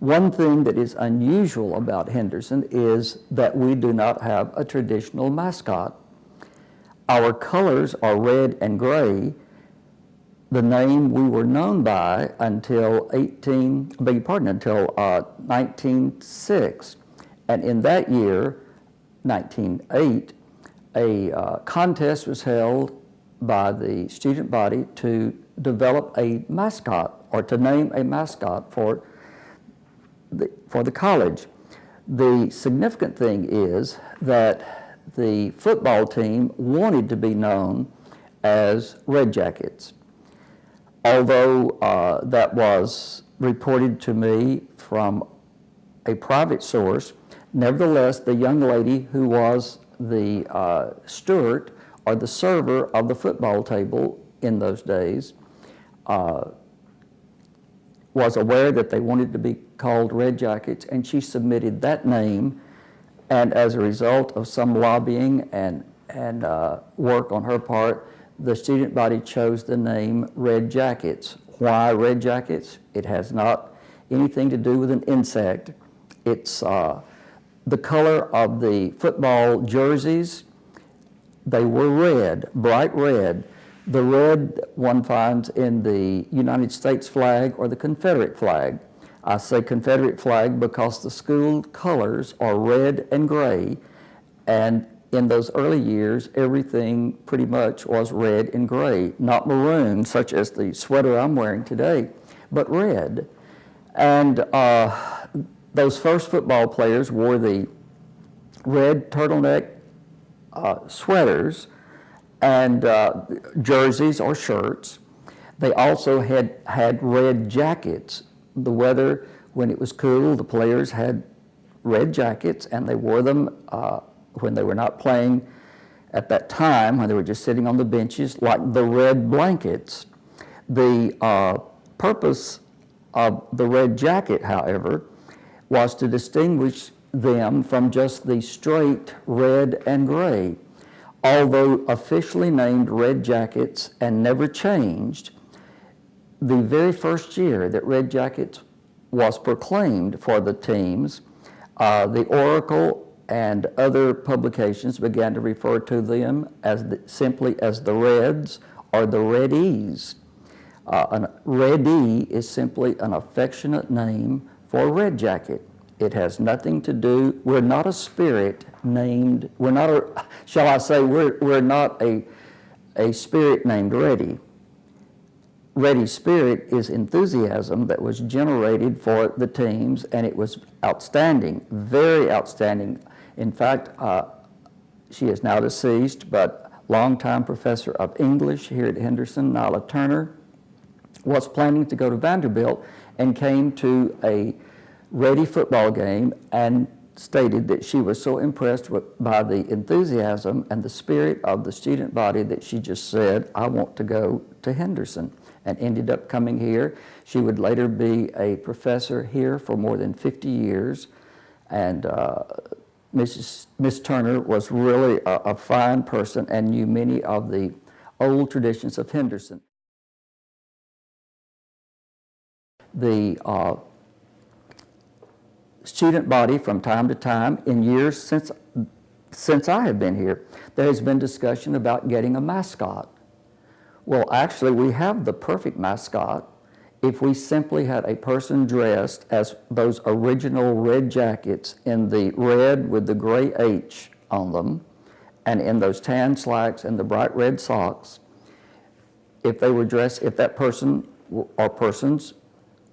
One thing that is unusual about Henderson is that we do not have a traditional mascot. Our colors are red and gray, the name we were known by until 1906. And in that year, 1908, a contest was held by the student body to develop a mascot, or to name a mascot for the college. The significant thing is that the football team wanted to be known as Red Jackets. Although that was reported to me from a private source, nevertheless, the young lady who was the steward or the server of the football table in those days was aware that they wanted to be called Red Jackets, and she submitted that name. And as a result of some lobbying and work on her part, the student body chose the name Red Jackets. Why Red Jackets? It has not anything to do with an insect. It's the color of the football jerseys. They were red, bright red. The red one finds in the United States flag or the Confederate flag. I say Confederate flag because the school colors are red and gray, and in those early years, everything pretty much was red and gray, not maroon, such as the sweater I'm wearing today, but red. And those first football players wore the red turtleneck sweaters and jerseys or shirts. They also had red jackets. The weather, when it was cool, the players had red jackets, and they wore them when they were not playing at that time, when they were just sitting on the benches, like the red blankets. The purpose of the red jacket, however, was to distinguish them from just the straight red and gray. Although officially named Red Jackets and never changed, the very first year that Red Jackets was proclaimed for the teams, the Oracle and other publications began to refer to them as simply as the Reds or the Reddies. Reddie is simply an affectionate name for a red jacket. It has nothing to do, we're not a spirit named, we're not a, shall I say, we're not a spirit named Reddie. Reddie's spirit is enthusiasm that was generated for the teams, and it was outstanding, very outstanding. In fact, she is now deceased, but longtime professor of English here at Henderson, Nyla Turner, was planning to go to Vanderbilt and came to a Reddie football game and stated that she was so impressed by the enthusiasm and the spirit of the student body that she just said, I want to go to Henderson, and ended up coming here. She would later be a professor here for more than 50 years, and Miss Turner was really a fine person and knew many of the old traditions of Henderson. The student body, from time to time, in years since I have been here, there has been discussion about getting a mascot. Well, actually, we have the perfect mascot if we simply had a person dressed as those original Red Jackets in the red with the gray H on them, and in those tan slacks and the bright red socks. If they were dressed, if that person or persons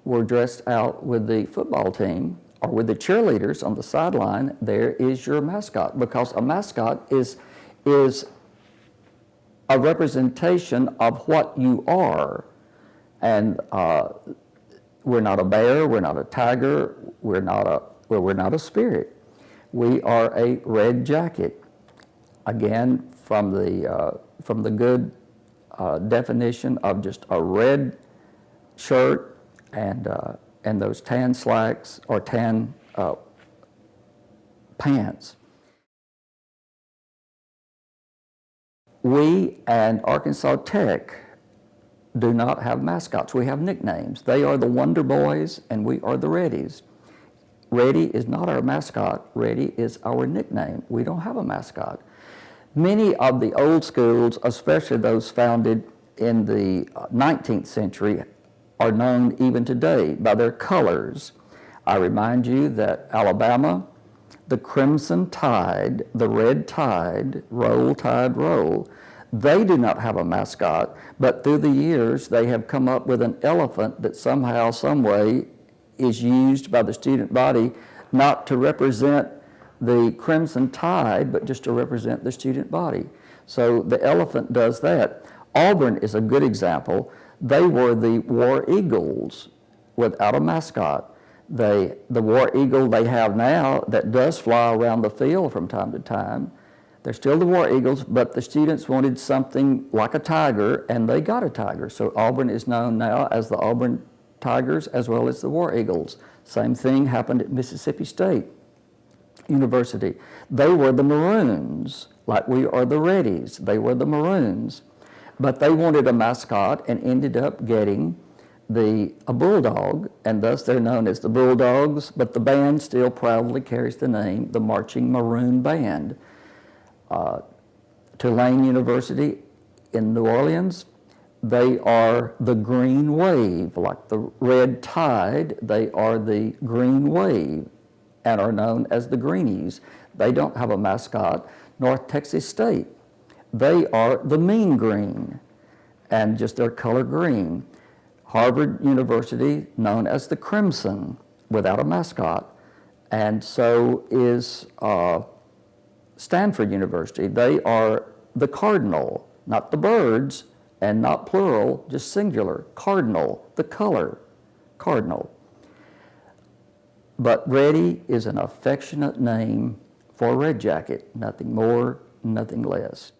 were dressed out with the football team or with the cheerleaders on the sideline, there is your mascot, because a mascot is a representation of what you are. And we're not a bear, we're not a tiger, we're not a spirit. We are a red jacket. Again, from the good definition of just a red shirt and those tan slacks or tan pants. We and Arkansas Tech do not have mascots. We have nicknames. They are the Wonder Boys and we are the Reddies. Reddie is not our mascot. Reddie is our nickname. We don't have a mascot. Many of the old schools, especially those founded in the 19th century, are known even today by their colors. I remind you that Alabama, the Crimson Tide, the Red Tide, Roll Tide Roll, they do not have a mascot, but through the years they have come up with an elephant that somehow, some way is used by the student body not to represent the Crimson Tide, but just to represent the student body. So the elephant does that. Auburn is a good example. They were the War Eagles without a mascot. The War Eagle they have now that does fly around the field from time to time, they're still the War Eagles, but the students wanted something like a tiger, and they got a tiger. So Auburn is known now as the Auburn Tigers as well as the War Eagles. Same thing happened at Mississippi State University. They were the Maroons, like we are the Reddies. They were the Maroons. But they wanted a mascot and ended up getting a bulldog, and thus they're known as the Bulldogs, but the band still proudly carries the name, the Marching Maroon Band. Tulane University in New Orleans, they are the Green Wave, like the Red Tide, they are the Green Wave and are known as the Greenies. They don't have a mascot. North Texas State, they are the Mean Green and just their color green. Harvard University, known as the Crimson, without a mascot, and so is Stanford University. They are the Cardinal, not the birds, and not plural, just singular. Cardinal, the color, cardinal. But Reddie is an affectionate name for a red jacket, nothing more, nothing less.